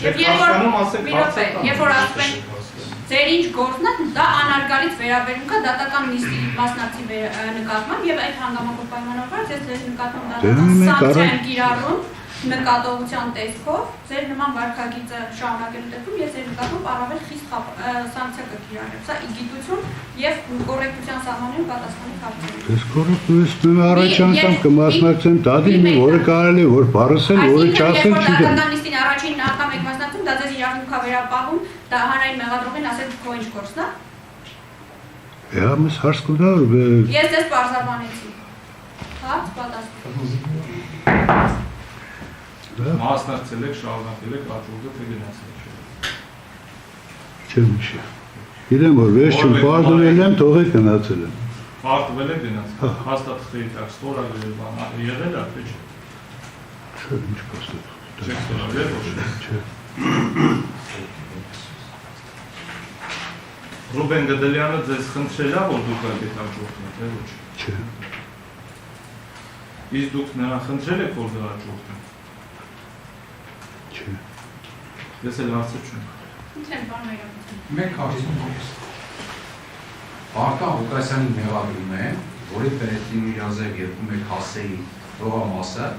Երբ որ ասում են ձեր ինչ գործն է, դա անարգալից վերաբերում կա դատական նիստի մասնակցի նկատմամբ եւ այդ հանգամանքով պայմանավորված ես ձեր նկատմամբ դատական սանկցիա եմ կիրառում նկատողության տեսքով, ձեր նման վարքագիծը շարունակելու դեպքում ես ձեր նկատմամբ առավել խիստ սանկցիա կկիրառեմ։ Սա իգիտություն եւ կոռեկտության սահմանին պատասխանի խախտում։ Ես կոռեկտություն առաջ անգամ կմասնակցեմ դատին, որը կարելի որ բառսել, որը չասել չի։ Դատական նիստին առաջին անգամ եք մասնակցում, դա ձեզ իրավունքա վերապահում, դա հանրային մեղադրողին ասել քո ինչ գործն է։ Հա, ես հարց կտամ։ Ես դες բարձրաբանեցի։ Հարց պատասխան։ Մասնակցել եք, շարունակել եք, հաջորդը թե գնացել եք։ Չեմ հիշի։ Գիտեմ, որ վերջում պարտվել եմ, թողեք գնացել եմ։ Պարտվել եք գնացել։ Հաստատ խնդրի ստորագրել բան եղել է, թե չէ։ Չէ, ինչ փաստաթղթ։ Չեք ստորագրել, ոչ։ Չէ։ Ռուբեն Գդելյանը ձեզ խնդրել է, որ դուք այդ հաջորդն եք, թե ոչ։ Չէ։ Իսկ դուք նրան խնդրել եք, որ դրա հաջորդն եք։ Չէ։ Ես էլ հարցը չունեմ։ Ինչ են բան մերամություն։ Մեկ հարցում ես։ Արտան Ղուկասյանի մեղադրում է, որի պետին իրազեվ երկում եք հասեի ռողամասը,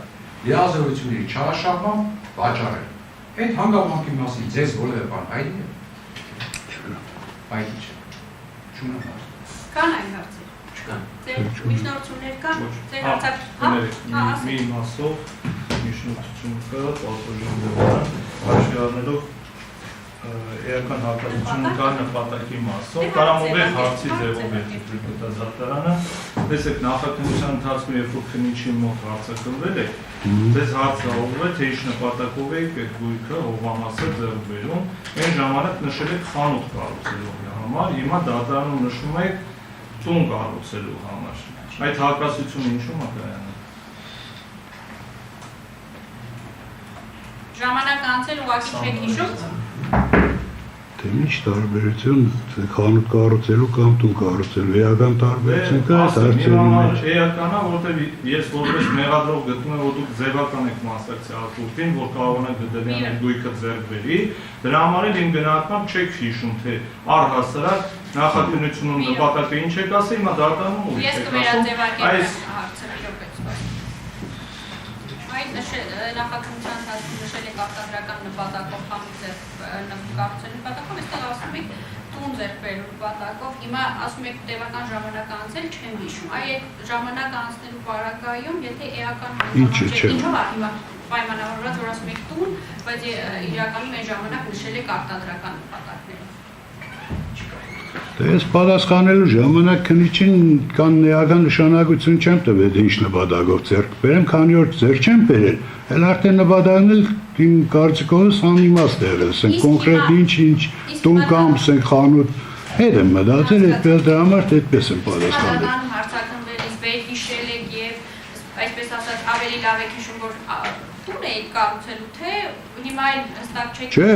լիազորությունների չարաշահմամբ վաճառել։ Այդ հանգամանքի մասին ձեզ որևէ բան հայտնի է։ Հայտնի չէ։ Չունեմ հարց։ Կան այն հարցեր։ Չկան։ Ձեր միջնորդություններ կան։ Ձեր հարցակ մի մասով միջնորդություն կա, պատժամբերական, հաշվի առնելով էական հակադրությունը կա նպատակի մասով, կարամուղի հարցի ձևով է դատարանը, տեսեք նախաքննության ընթացքում երբ որ քննիչի մոտ հարցակնվել եք, ձեզ հարցը ուղղվել թե ինչ նպատակով եք այդ գույքը հողամասը ձեռք բերում, այն ժամանակ նշել եք խանութ կառուցելու համար, հիմա դատարանում նշում եք տուն կառուցելու համար։ Այդ հակասությունը ինչու՞մ է կայանում։ Ժամանակ անցել ուղղակի չեք հիշում։ Թե ինչ տարբերություն խանութ կառուցելու կամ տուն կառուցելու, էական տարբերություն կա այդ հարցերի մեջ։ Էականա, որովհետև ես որպես մեղադրող գտնում եմ, որ դուք ձևական եք մասնակցի ակտին, որ կարողանաք Գդելյանի գույքը ձեռք բերի, դրա համար էլ իմ գնահատմամբ չեք հիշում, թե առհասարակ նախաքննությունում նպատակը ինչ եք ասել, հիմա դատարանում ուրիշ Ես եք կվերաձևակեմ ասում։ հարցը այդ նախաքննության ընթացքում նշել եք արտադրական նպատակով խանութ կառուցելու նպատակով, այստեղ ասում եք տուն ձեռք բերելու նպատակով, հիմա ասում եք տևական ժամանակ անցել, չեմ հիշում, այդ ժամանակ անցնելու պարագայում, եթե էական Ինչու՞ չէ։ ինչով է հիմա պայմանավորված, որ ասում եք տուն, բայց իրականում այն ժամանակ նշել եք արտադրական նպատակները։ Դե ես պատասխանելու ժամանակ քննիչին կան էական նշանակություն չեմ տվել ինչ նպատակով ձեռք բերեմ, քանի որ ձեռք չեմ բերել, էլ արդեն նպատակն էլ իմ կարծիքով անիմաստ է եղել, ասենք կոնկրետ ինչ տուն կամ ասենք խանութ հետ եմ մտածել, այդպես դրա համար այդպես եմ պատասխանել։ Հարցակնվելիս վեր հիշել եք եւ այսպես ասած ավելի լավ եք հիշում, որ տուն եք կառուցելու, թե հիմա այն հստակ չեք Չէ,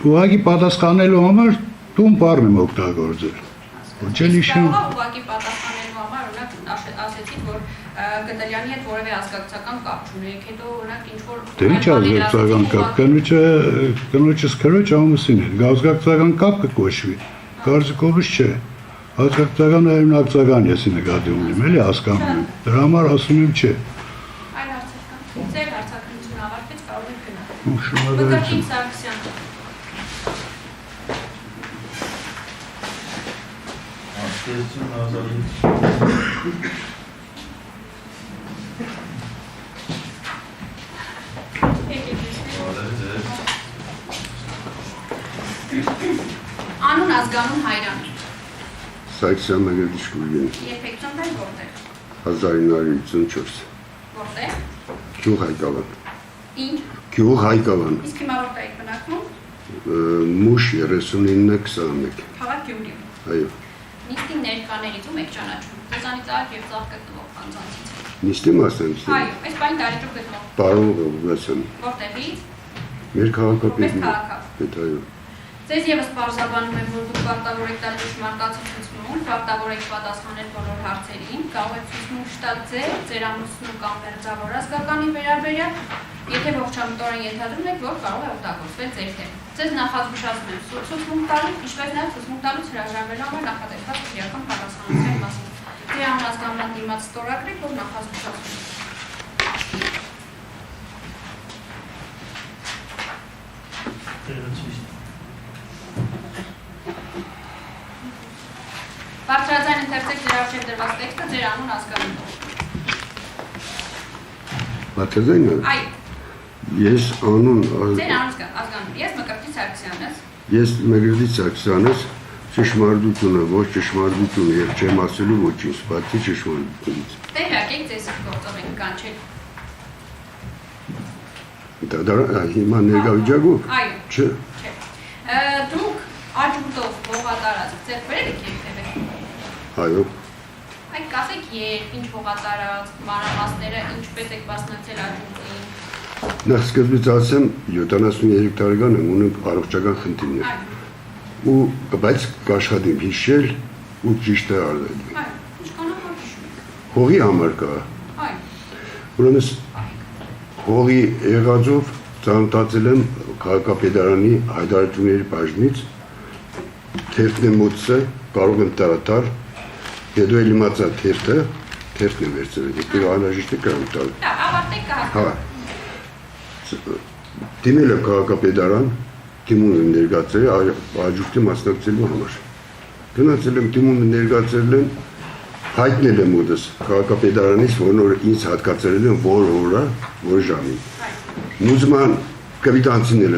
ուղղակի պատասխանելու համար տուն բառն եմ օգտագործել։ Ոչ էլ հիշում։ Ուղղակի պատասխանելու համար օրինակ ասեցիք, որ Գդելյանի հետ որևէ ազգակցական կապ չունեք, հետո օրինակ ինչ որ Դե ինչ ազգակցական կապ, կնոջս քրոջ ամուսին է, ազգակցական կապ կկոչվի, կարծիքովս չէ։ Ազգակցական այլնակցական եսի նկատի ունեմ, էլի հասկանում եմ, դրա համար ասում եմ չէ։ Այլ հարցեր կան, ձեր հարցակնությունը ավարտվեց, կարող եք գնալ։ Շնորհակալություն։ Սարգսյան Աստվածություն ազալից Անուն ազգանուն Հայրան Սարգսյան Մեղեդիշ Գուրգեն Երբ եք ծնվել որտեղ 1954 Որտեղ Գյուղ Հայկավան Ինչ Գյուղ Հայկավան Իսկ հիմա որտեղ եք բնակվում Մուշ 39-21 Քաղաք Գյումրի Այո Նիստին ներկաներից ում եք ճանաչում Ձեզանից արագ եւ ծաղ գտնվող անձանցից Նիստի մասնակից Այո այս բանի դարիճով գտնվող Պարոն Ղուկասյան Որտեղից Մեր քաղաքապետն Մեծ քաղաք Պետ այո Ձեզ եւս բարձրաբանում եմ, որ դուք պարտավոր եք տալ ճշմարտացի ցուցմունք, պարտավոր եք պատասխանել բոլոր հարցերին, կարող եք ցուցմունք տալ ձեր ամուսնու կամ մերձավոր ազգականի վերաբերյալ, եթե ողջամտորեն ենթադրում եք, որ կարող է օգտագործվել ձեր դեմ։ Ձեզ նախազգուշացնում եմ ցուցմունք տալու, ինչպես նաեւ ցուցմունք տալուց հրաժարվելու համար նախատեսված քրեական պատասխանատվության մասին։ Ձեր անհասկանալի դիմաց ստորագրեք, որ նախազգուշացնում եք։ Բարձրաձայն ընթերցեք ձեր առջև դրված տեքստը ձեր անուն ազգանունով։ Բարձրաձայնը։ Այո, Ես անուն ձեր անուն ազգանուն։ Ես Մկրտիչ Սարգսյանս։ Ես Մկրտիչ Սարգսյանս ճշմարտությունը, ոչ ճշմարտությունը եւ չեմ ասելու ոչինչ, բացի ճշմարտությունից։ Տեղյակ եք ձեզ գործով եք կանչել։ Դա հիմա ներկայությամբ։ Այո։ Չէ։ Չէ։ Դուք աճուրդով ողատարած ձեր բերել եք երբևէ։ Այո։ Այդ կասեք երբ, ինչ ողատարած, մանրամասները, ինչպես եք մասնակցել աճուրդին։ Նախ սկզբից ասեմ 73 տարեկան եմ, ունեմ առողջական խնդիրներ։ Այո։ Ու բայց կաշխատեմ հիշել ու ճիշտ է արել։ Այո, ինչքանով որ հիշում եք։ Հողի համար կա։ Այո։ Ուրեմն հողի եղածով ծանոթացել եմ քաղաքապետարանի հայտարարությունների բաժնից թերթն եմ մոտսը, կարող եմ տարատալ, հետո էլ իմացա թերթն եմ վերցրել, եթե անհրաժեշտ է կարող տալ։ Դա ավարտեք կհասկանաք։ Հա։ Դիմել եմ քաղաքապետարան, դիմում եմ ներկայացրել աճուրդի մասնակցելու համար։ Գնացել եմ դիմում ներկայացրել եմ, հայտնել եմ ուտս քաղաքապետարանից, որ ինձ հատկացրել են որ օրը, որ ժամին։ Մուզման կապիտանցինել եմ